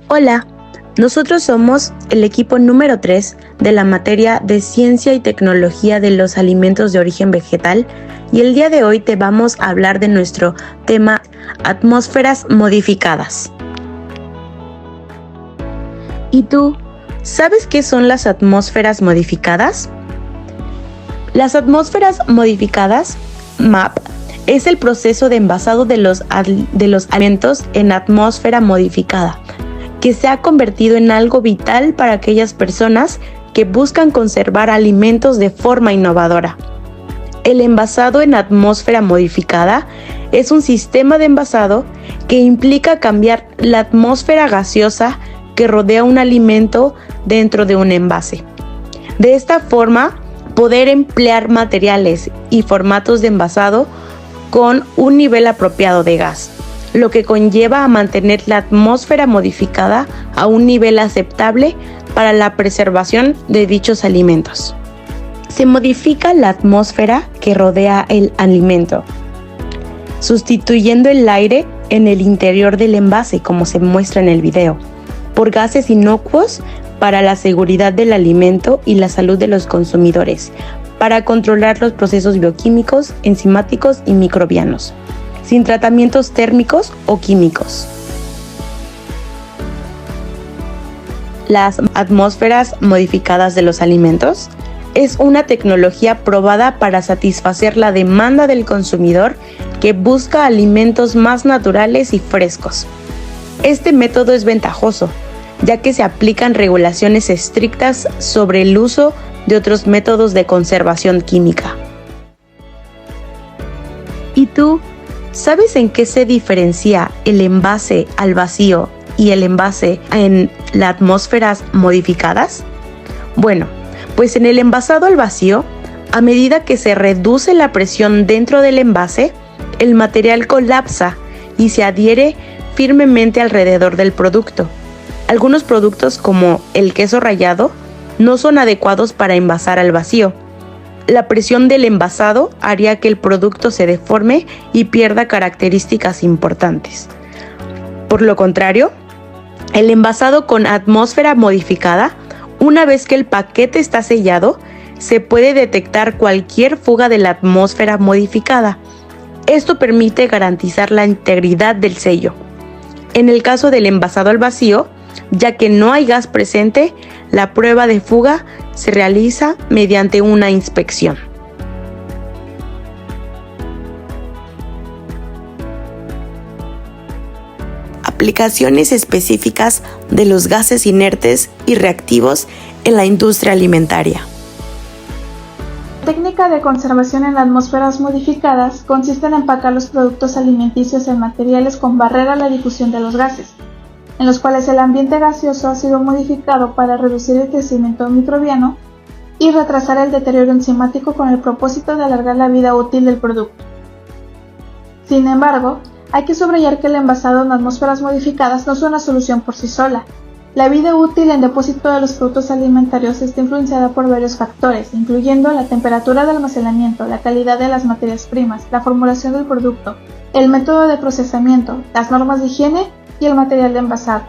Hola, nosotros somos el equipo número 3 de la materia de Ciencia y Tecnología de los Alimentos de Origen Vegetal y el día de hoy te vamos a hablar de nuestro tema atmósferas modificadas. ¿Y tú, sabes qué son las atmósferas modificadas? Las atmósferas modificadas, MAP, es el proceso de envasado de los alimentos en atmósfera modificada, que se ha convertido en algo vital para aquellas personas que buscan conservar alimentos de forma innovadora. El envasado en atmósfera modificada es un sistema de envasado que implica cambiar la atmósfera gaseosa que rodea un alimento dentro de un envase. De esta forma, poder emplear materiales y formatos de envasado con un nivel apropiado de gas, lo que conlleva a mantener la atmósfera modificada a un nivel aceptable para la preservación de dichos alimentos. Se modifica la atmósfera que rodea el alimento, sustituyendo el aire en el interior del envase, como se muestra en el video, por gases inocuos para la seguridad del alimento y la salud de los consumidores, para controlar los procesos bioquímicos, enzimáticos y microbianos, sin tratamientos térmicos o químicos. Las atmósferas modificadas de los alimentos es una tecnología probada para satisfacer la demanda del consumidor que busca alimentos más naturales y frescos. Este método es ventajoso, ya que se aplican regulaciones estrictas sobre el uso de otros métodos de conservación química. ¿Y tú, sabes en qué se diferencia el envase al vacío y el envase en las atmósferas modificadas? Bueno, pues en el envasado al vacío, a medida que se reduce la presión dentro del envase, el material colapsa y se adhiere firmemente alrededor del producto. Algunos productos, como el queso rallado, no son adecuados para envasar al vacío. La presión del envasado haría que el producto se deforme y pierda características importantes. Por lo contrario, el envasado con atmósfera modificada, una vez que el paquete está sellado, se puede detectar cualquier fuga de la atmósfera modificada. Esto permite garantizar la integridad del sello. En el caso del envasado al vacío, ya que no hay gas presente, la prueba de fuga se realiza mediante una inspección. Aplicaciones específicas de los gases inertes y reactivos en la industria alimentaria. La técnica de conservación en atmósferas modificadas consiste en empacar los productos alimenticios en materiales con barrera a la difusión de los gases, en los cuales el ambiente gaseoso ha sido modificado para reducir el crecimiento microbiano y retrasar el deterioro enzimático con el propósito de alargar la vida útil del producto. Sin embargo, hay que subrayar que el envasado en atmósferas modificadas no es una solución por sí sola. La vida útil en depósito de los productos alimentarios está influenciada por varios factores, incluyendo la temperatura de almacenamiento, la calidad de las materias primas, la formulación del producto, el método de procesamiento, las normas de higiene y el material de envasado.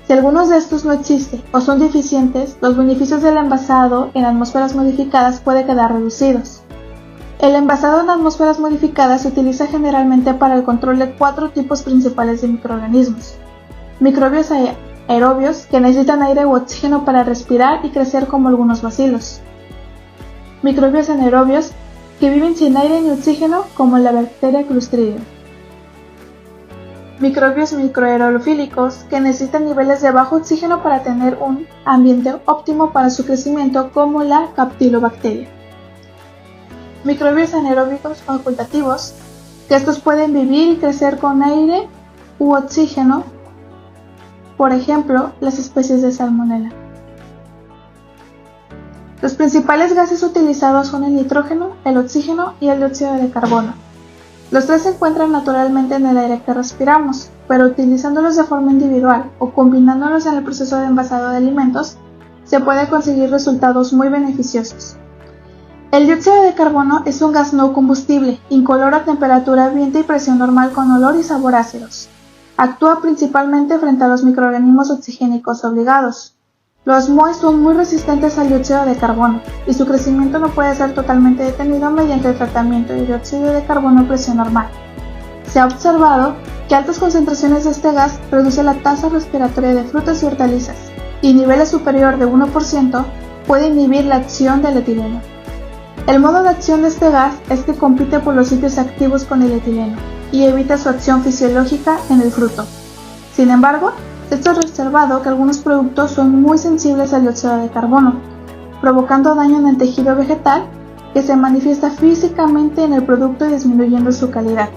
Si algunos de estos no existen o son deficientes, los beneficios del envasado en atmósferas modificadas pueden quedar reducidos. El envasado en atmósferas modificadas se utiliza generalmente para el control de 4 tipos principales de microorganismos. Microbios aerobios que necesitan aire u oxígeno para respirar y crecer, como algunos bacilos. Microbios anaerobios que viven sin aire ni oxígeno, como la bacteria Clostridium. Microbios microaerofílicos que necesitan niveles de bajo oxígeno para tener un ambiente óptimo para su crecimiento, como la Campylobacteria. Microbios anaeróbicos facultativos, que estos pueden vivir y crecer con aire u oxígeno, por ejemplo, las especies de Salmonella. Los principales gases utilizados son el nitrógeno, el oxígeno y el dióxido de carbono. Los tres se encuentran naturalmente en el aire que respiramos, pero utilizándolos de forma individual o combinándolos en el proceso de envasado de alimentos, se puede conseguir resultados muy beneficiosos. El dióxido de carbono es un gas no combustible, incoloro a temperatura ambiente y presión normal con olor y sabor ácidos. Actúa principalmente frente a los microorganismos oxigénicos obligados. Los MOE son muy resistentes al dióxido de carbono y su crecimiento no puede ser totalmente detenido mediante el tratamiento de dióxido de carbono a presión normal. Se ha observado que altas concentraciones de este gas reducen la tasa respiratoria de frutas y hortalizas, y niveles superior de 1% puede inhibir la acción del etileno. El modo de acción de este gas es que compite por los sitios activos con el etileno y evita su acción fisiológica en el fruto. Sin embargo, esto ha observado que algunos productos son muy sensibles al dióxido de carbono, provocando daño en el tejido vegetal que se manifiesta físicamente en el producto y disminuyendo su calidad.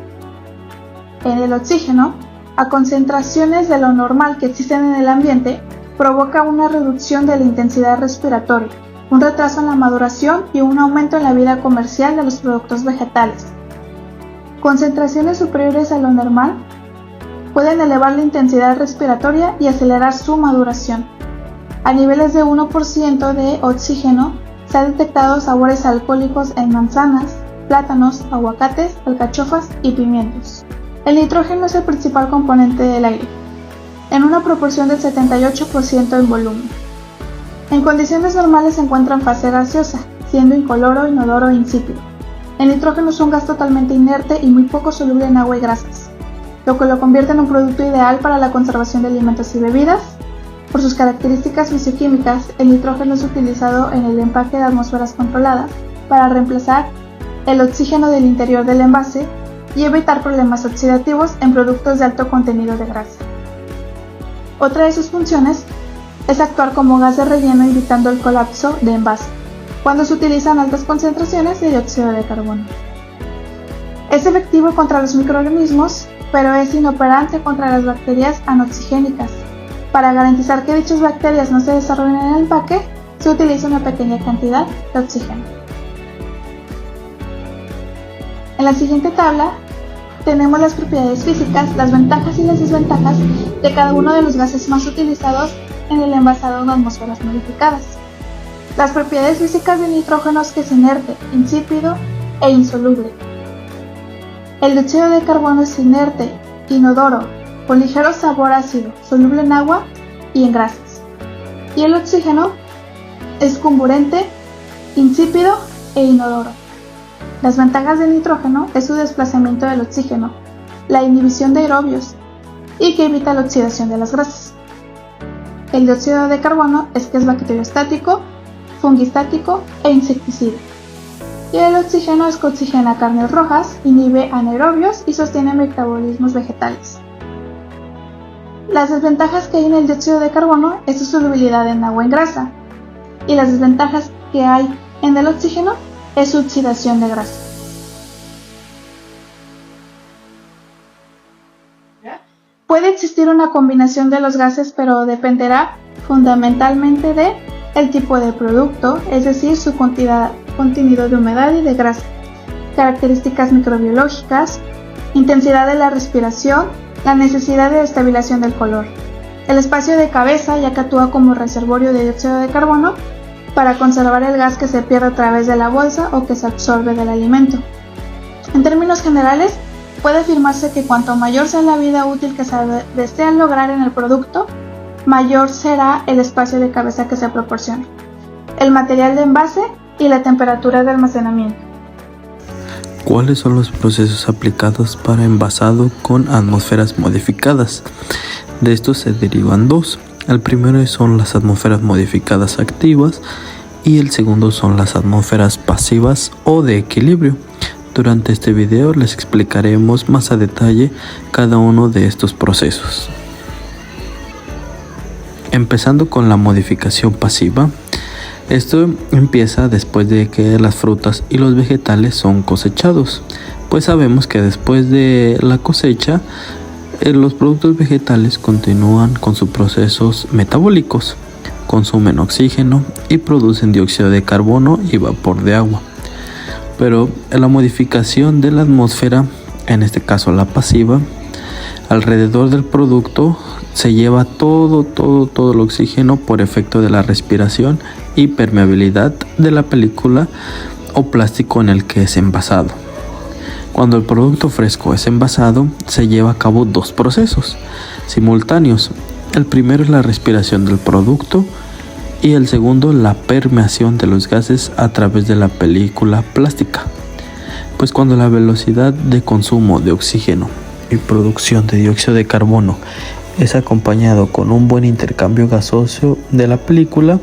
En el oxígeno, a concentraciones de lo normal que existen en el ambiente, provoca una reducción de la intensidad respiratoria, un retraso en la maduración y un aumento en la vida comercial de los productos vegetales. Concentraciones superiores a lo normal pueden elevar la intensidad respiratoria y acelerar su maduración. A niveles de 1% de oxígeno se han detectado sabores alcohólicos en manzanas, plátanos, aguacates, alcachofas y pimientos. El nitrógeno es el principal componente del aire, en una proporción del 78% en volumen. En condiciones normales se encuentra en fase gaseosa, siendo incoloro, inodoro e insípido. El nitrógeno es un gas totalmente inerte y muy poco soluble en agua y grasas, lo que lo convierte en un producto ideal para la conservación de alimentos y bebidas. Por sus características fisioquímicas, el nitrógeno es utilizado en el empaque de atmósferas controladas para reemplazar el oxígeno del interior del envase y evitar problemas oxidativos en productos de alto contenido de grasa. Otra de sus funciones es actuar como gas de relleno, evitando el colapso de envase cuando se utilizan altas concentraciones de dióxido de carbono. Es efectivo contra los microorganismos, pero es inoperante contra las bacterias anoxigénicas. Para garantizar que dichas bacterias no se desarrollen en el empaque, se utiliza una pequeña cantidad de oxígeno. En la siguiente tabla tenemos las propiedades físicas, las ventajas y las desventajas de cada uno de los gases más utilizados en el envasado en atmósferas modificadas. Las propiedades físicas del nitrógeno es que es inerte, insípido e insoluble. El dióxido de carbono es inerte, inodoro, con ligero sabor ácido, soluble en agua y en grasas. Y el oxígeno es comburente, insípido e inodoro. Las ventajas del nitrógeno es su desplazamiento del oxígeno, la inhibición de aerobios y que evita la oxidación de las grasas. El dióxido de carbono es que es bacteriostático, fungistático e insecticida. Y el oxígeno es que oxigena carnes rojas, inhibe anaerobios y sostiene metabolismos vegetales. Las desventajas que hay en el dióxido de carbono es su solubilidad en agua y en grasa. Y las desventajas que hay en el oxígeno es su oxidación de grasa. Puede existir una combinación de los gases, pero dependerá fundamentalmente de el tipo de producto, es decir, su contenido de humedad y de grasa, características microbiológicas, intensidad de la respiración, la necesidad de estabilización del color, el espacio de cabeza, ya que actúa como reservorio de dióxido de carbono para conservar el gas que se pierde a través de la bolsa o que se absorbe del alimento. En términos generales, puede afirmarse que cuanto mayor sea la vida útil que se desea lograr en el producto, mayor será el espacio de cabeza que se proporcione, el material de envase y la temperatura de almacenamiento. ¿Cuáles son los procesos aplicados para envasado con atmósferas modificadas? De estos se derivan dos. El primero son las atmósferas modificadas activas y el segundo son las atmósferas pasivas o de equilibrio. Durante este video les explicaremos más a detalle cada uno de estos procesos. Empezando con la modificación pasiva. Esto empieza después de que las frutas y los vegetales son cosechados, pues sabemos que después de la cosecha los productos vegetales continúan con sus procesos metabólicos, consumen oxígeno y producen dióxido de carbono y vapor de agua. Pero en la modificación de la atmósfera, en este caso la pasiva, alrededor del producto se lleva todo el oxígeno por efecto de la respiración y permeabilidad de la película o plástico en el que es envasado. Cuando el producto fresco es envasado, se lleva a cabo dos procesos simultáneos. El primero es la respiración del producto y el segundo la permeación de los gases a través de la película plástica. Pues cuando la velocidad de consumo de oxígeno y producción de dióxido de carbono es acompañado con un buen intercambio gaseoso de la película,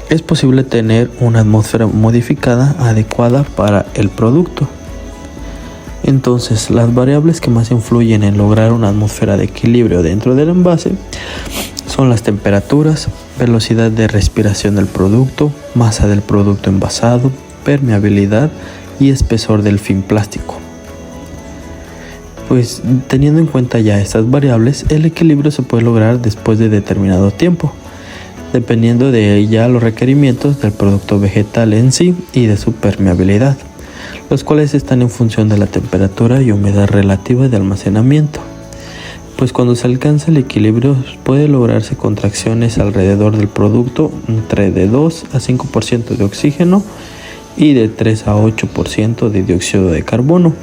es posible tener una atmósfera modificada adecuada para el producto. Entonces, las variables que más influyen en lograr una atmósfera de equilibrio dentro del envase son las temperaturas, velocidad de respiración del producto, masa del producto envasado, permeabilidad y espesor del film plástico. Pues teniendo en cuenta ya estas variables, el equilibrio se puede lograr después de determinado tiempo, dependiendo de ya los requerimientos del producto vegetal en sí y de su permeabilidad, los cuales están en función de la temperatura y humedad relativa de almacenamiento. Pues cuando se alcanza el equilibrio puede lograrse contracciones alrededor del producto entre de 2 a 5% de oxígeno y de 3 a 8% de dióxido de carbono.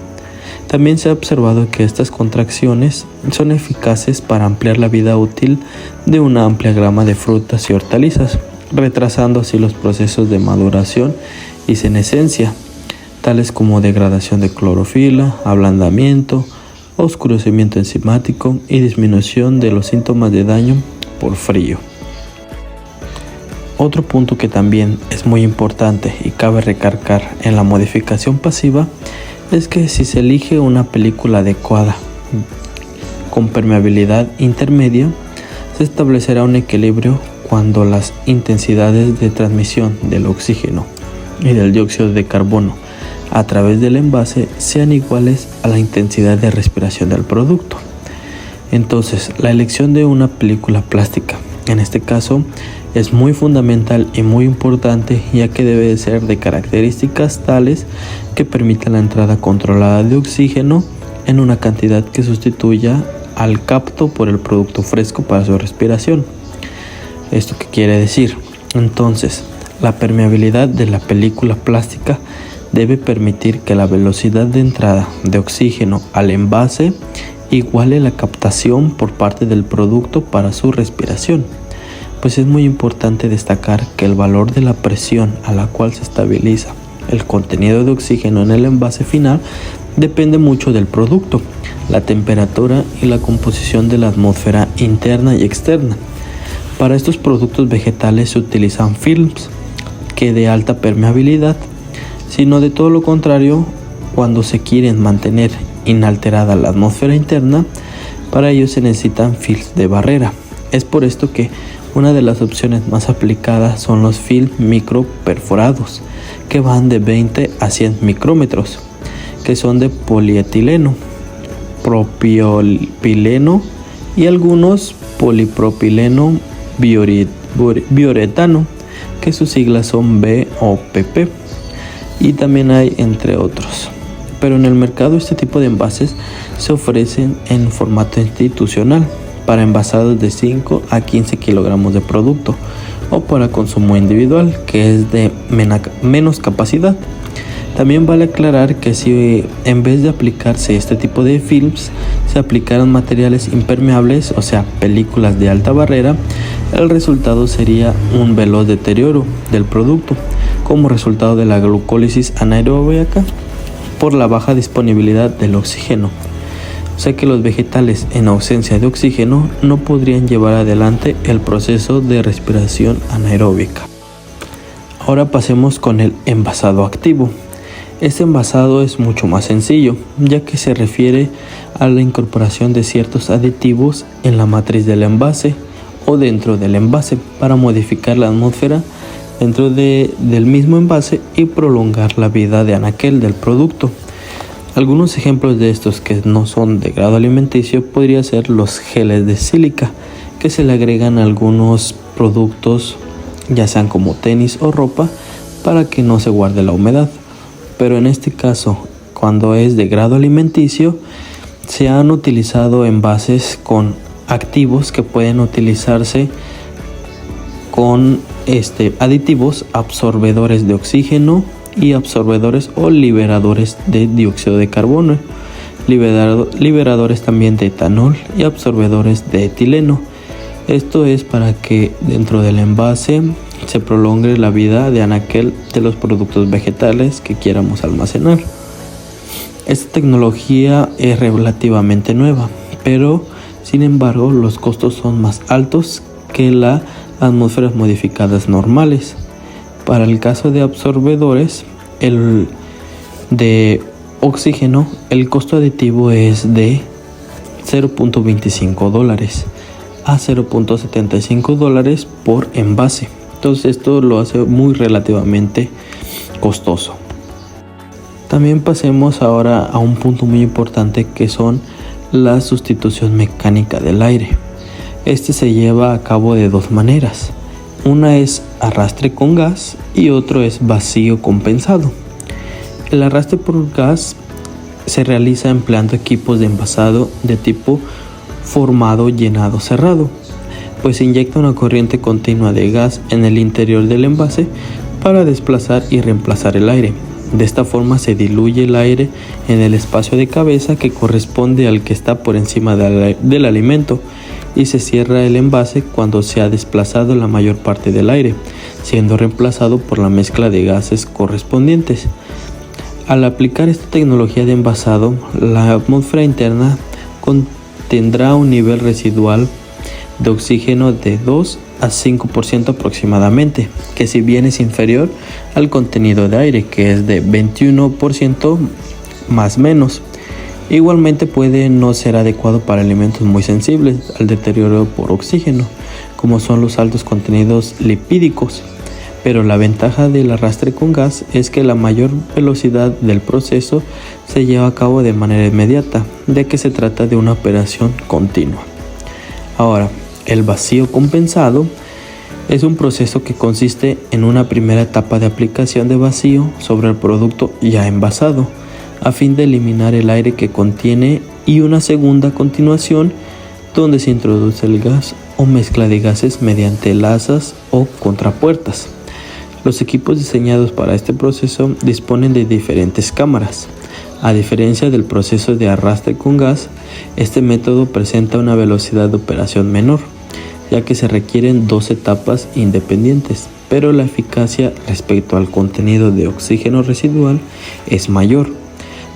También se ha observado que estas contracciones son eficaces para ampliar la vida útil de una amplia gama de frutas y hortalizas, retrasando así los procesos de maduración y senescencia, tales como degradación de clorofila, ablandamiento, oscurecimiento enzimático y disminución de los síntomas de daño por frío. Otro punto que también es muy importante y cabe recargar en la modificación pasiva es que si se elige una película adecuada con permeabilidad intermedia, se establecerá un equilibrio cuando las intensidades de transmisión del oxígeno y del dióxido de carbono a través del envase sean iguales a la intensidad de respiración del producto. Entonces, la elección de una película plástica, en este caso, es muy fundamental y muy importante, ya que debe de ser de características tales que permitan la entrada controlada de oxígeno en una cantidad que sustituya al capto por el producto fresco para su respiración. ¿Esto qué quiere decir? Entonces, la permeabilidad de la película plástica debe permitir que la velocidad de entrada de oxígeno al envase iguale la captación por parte del producto para su respiración. Pues es muy importante destacar que el valor de la presión a la cual se estabiliza el contenido de oxígeno en el envase final depende mucho del producto, la temperatura y la composición de la atmósfera interna y externa. Para estos productos vegetales se utilizan films que de alta permeabilidad, sino de todo lo contrario, cuando se quieren mantener inalterada la atmósfera interna, para ello se necesitan films de barrera. Es por esto que una de las opciones más aplicadas son los film micro perforados, que van de 20 a 100 micrómetros, que son de polietileno, propileno y algunos polipropileno bioretano, que sus siglas son BOPP, y también hay entre otros. Pero en el mercado este tipo de envases se ofrecen en formato institucional, para envasados de 5 a 15 kilogramos de producto, o para consumo individual, que es de menos capacidad. También vale aclarar que si en vez de aplicarse este tipo de films se aplicaran materiales impermeables, o sea, películas de alta barrera, el resultado sería un veloz deterioro del producto, como resultado de la glucólisis anaeróbica por la baja disponibilidad del oxígeno. O sea que los vegetales en ausencia de oxígeno no podrían llevar adelante el proceso de respiración anaeróbica. Ahora pasemos con el envasado activo. Este envasado es mucho más sencillo, ya que se refiere a la incorporación de ciertos aditivos en la matriz del envase o dentro del envase para modificar la atmósfera dentro del mismo envase y prolongar la vida de anaquel del producto. Algunos ejemplos de estos que no son de grado alimenticio podrían ser los geles de sílica, que se le agregan a algunos productos, ya sean como tenis o ropa, para que no se guarde la humedad. Pero en este caso, cuando es de grado alimenticio, se han utilizado envases con activos que pueden utilizarse con aditivos absorbedores de oxígeno y absorbedores o liberadores de dióxido de carbono, liberadores también de etanol y absorbedores de etileno. Esto es para que dentro del envase se prolongue la vida de anaquel de los productos vegetales que quieramos almacenar. Esta tecnología es relativamente nueva, pero sin embargo los costos son más altos que las atmósferas modificadas normales. Para el caso de absorbedores de oxígeno, el costo aditivo es de $0.25 a $0.75 por envase. Entonces esto lo hace muy relativamente costoso. También pasemos ahora a un punto muy importante, que son la sustitución mecánica del aire. Este se lleva a cabo de dos maneras. Una es arrastre con gas y otro es vacío compensado. El arrastre por gas se realiza empleando equipos de envasado de tipo formado, llenado, cerrado, pues se inyecta una corriente continua de gas en el interior del envase para desplazar y reemplazar el aire. De esta forma se diluye el aire en el espacio de cabeza que corresponde al que está por encima del alimento, y se cierra el envase cuando se ha desplazado la mayor parte del aire, siendo reemplazado por la mezcla de gases correspondientes. Al aplicar esta tecnología de envasado, la atmósfera interna tendrá un nivel residual de oxígeno de 2 a 5% aproximadamente, que si bien es inferior al contenido de aire, que es de 21% más menos. Igualmente puede no ser adecuado para alimentos muy sensibles al deterioro por oxígeno, como son los altos contenidos lipídicos. Pero la ventaja del arrastre con gas es que la mayor velocidad del proceso se lleva a cabo de manera inmediata, de que se trata de una operación continua. Ahora, el vacío compensado es un proceso que consiste en una primera etapa de aplicación de vacío sobre el producto ya envasado, a fin de eliminar el aire que contiene, y una segunda a continuación, donde se introduce el gas o mezcla de gases mediante lazas o contrapuertas. Los equipos diseñados para este proceso disponen de diferentes cámaras. A diferencia del proceso de arrastre con gas, este método presenta una velocidad de operación menor, ya que se requieren dos etapas independientes, pero la eficacia respecto al contenido de oxígeno residual es mayor,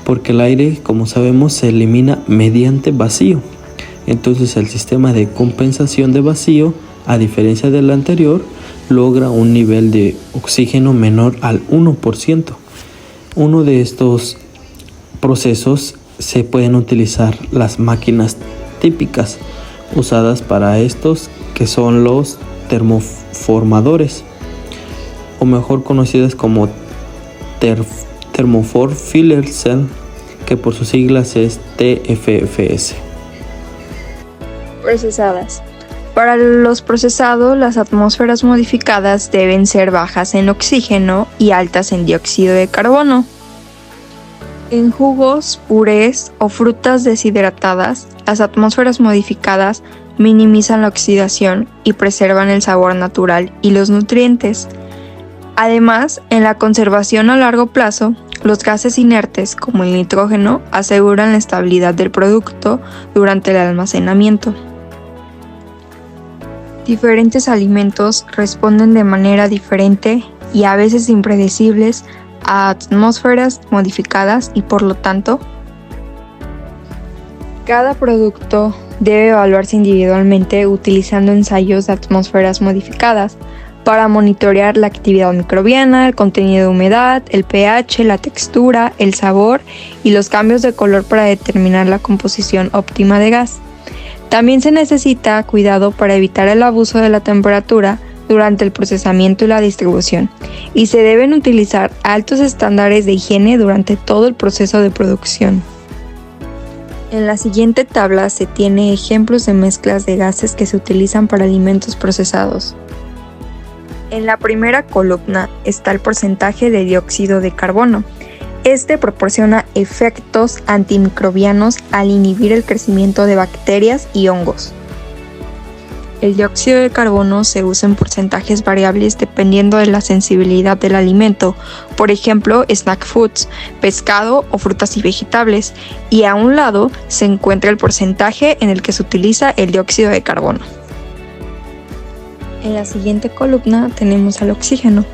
porque el aire, como sabemos, se elimina mediante vacío. Entonces el sistema de compensación de vacío, a diferencia del anterior, logra un nivel de oxígeno menor al 1%. Uno de estos procesos se pueden utilizar las máquinas típicas usadas para estos, que son los termoformadores, o mejor conocidas como Thermoform Filler Cell, que por sus siglas es TFFS. Procesadas. Para los procesados, las atmósferas modificadas deben ser bajas en oxígeno y altas en dióxido de carbono. En jugos, purés o frutas deshidratadas, las atmósferas modificadas minimizan la oxidación y preservan el sabor natural y los nutrientes. Además, en la conservación a largo plazo, los gases inertes, como el nitrógeno, aseguran la estabilidad del producto durante el almacenamiento. Diferentes alimentos responden de manera diferente y a veces impredecibles a atmósferas modificadas, y por lo tanto, cada producto debe evaluarse individualmente utilizando ensayos de atmósferas modificadas para monitorear la actividad microbiana, el contenido de humedad, el pH, la textura, el sabor y los cambios de color para determinar la composición óptima de gas. También se necesita cuidado para evitar el abuso de la temperatura durante el procesamiento y la distribución, y se deben utilizar altos estándares de higiene durante todo el proceso de producción. En la siguiente tabla se tiene ejemplos de mezclas de gases que se utilizan para alimentos procesados. En la primera columna está el porcentaje de dióxido de carbono. Este proporciona efectos antimicrobianos al inhibir el crecimiento de bacterias y hongos. El dióxido de carbono se usa en porcentajes variables dependiendo de la sensibilidad del alimento, por ejemplo, snack foods, pescado o frutas y vegetales, y a un lado se encuentra el porcentaje en el que se utiliza el dióxido de carbono. En la siguiente columna tenemos al oxígeno.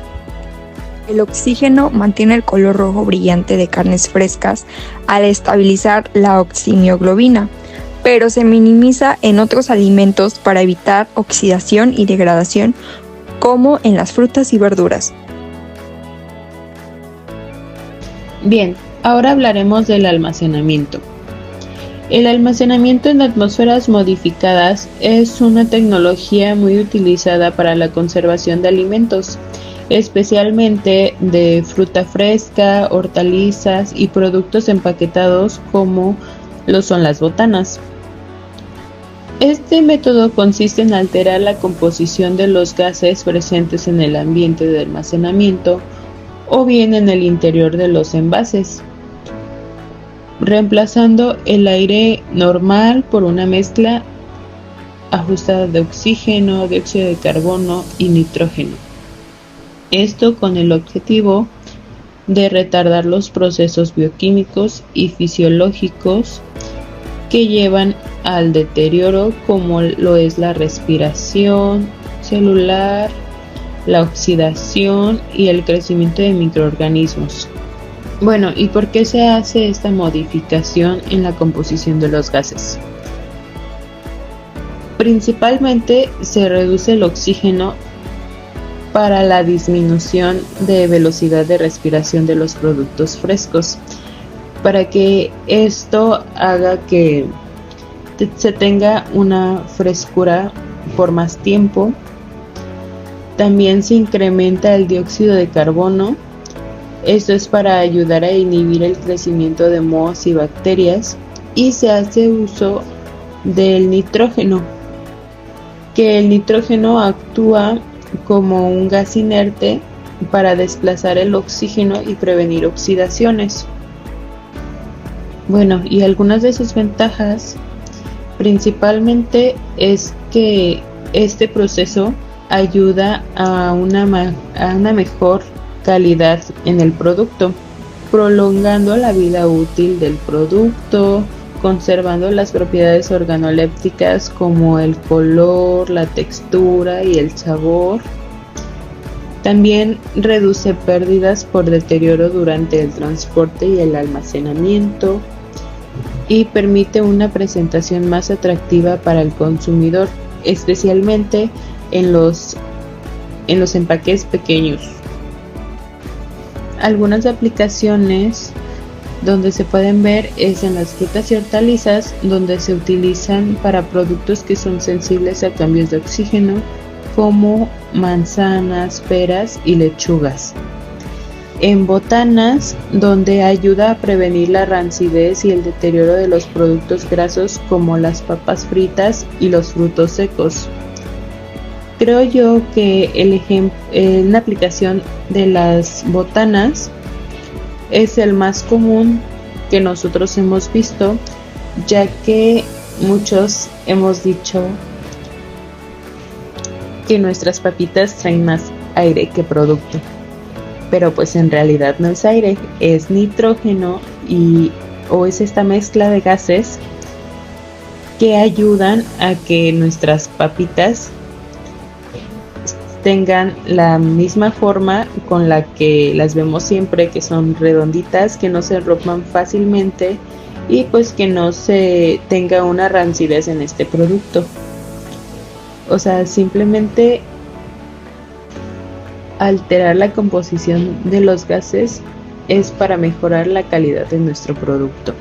El oxígeno mantiene el color rojo brillante de carnes frescas al estabilizar la oximioglobina, pero se minimiza en otros alimentos para evitar oxidación y degradación, como en las frutas y verduras. Bien, ahora hablaremos del almacenamiento. El almacenamiento en atmósferas modificadas es una tecnología muy utilizada para la conservación de alimentos, especialmente de fruta fresca, hortalizas y productos empaquetados como lo son las botanas. Este método consiste en alterar la composición de los gases presentes en el ambiente de almacenamiento o bien en el interior de los envases, reemplazando el aire normal por una mezcla ajustada de oxígeno, dióxido de carbono y nitrógeno. Esto con el objetivo de retardar los procesos bioquímicos y fisiológicos que llevan al deterioro, como lo es la respiración celular, la oxidación y el crecimiento de microorganismos. Bueno, ¿y por qué se hace esta modificación en la composición de los gases? Principalmente se reduce el oxígeno para la disminución de velocidad de respiración de los productos frescos, para que esto haga que se tenga una frescura por más tiempo. También se incrementa el dióxido de carbono. Esto es para ayudar a inhibir el crecimiento de mohos y bacterias, y se hace uso del nitrógeno, que el nitrógeno actúa como un gas inerte para desplazar el oxígeno y prevenir oxidaciones. Bueno, y algunas de sus ventajas principalmente es que este proceso ayuda a una mejor calidad en el producto, prolongando la vida útil del producto, conservando las propiedades organolépticas como el color, la textura y el sabor. También reduce pérdidas por deterioro durante el transporte y el almacenamiento, y permite una presentación más atractiva para el consumidor, especialmente en los empaques pequeños. Algunas aplicaciones donde se pueden ver es en las frutas y hortalizas, donde se utilizan para productos que son sensibles a cambios de oxígeno, como manzanas, peras y lechugas. En botanas, donde ayuda a prevenir la rancidez y el deterioro de los productos grasos, como las papas fritas y los frutos secos. Creo yo que una aplicación de las botanas es el más común que nosotros hemos visto, ya que muchos hemos dicho que nuestras papitas traen más aire que producto, pero pues en realidad no es aire, es nitrógeno o es esta mezcla de gases que ayudan a que nuestras papitas tengan la misma forma con la que las vemos siempre, que son redonditas, que no se rompan fácilmente y pues que no se tenga una rancidez en este producto. O sea, simplemente alterar la composición de los gases es para mejorar la calidad de nuestro producto.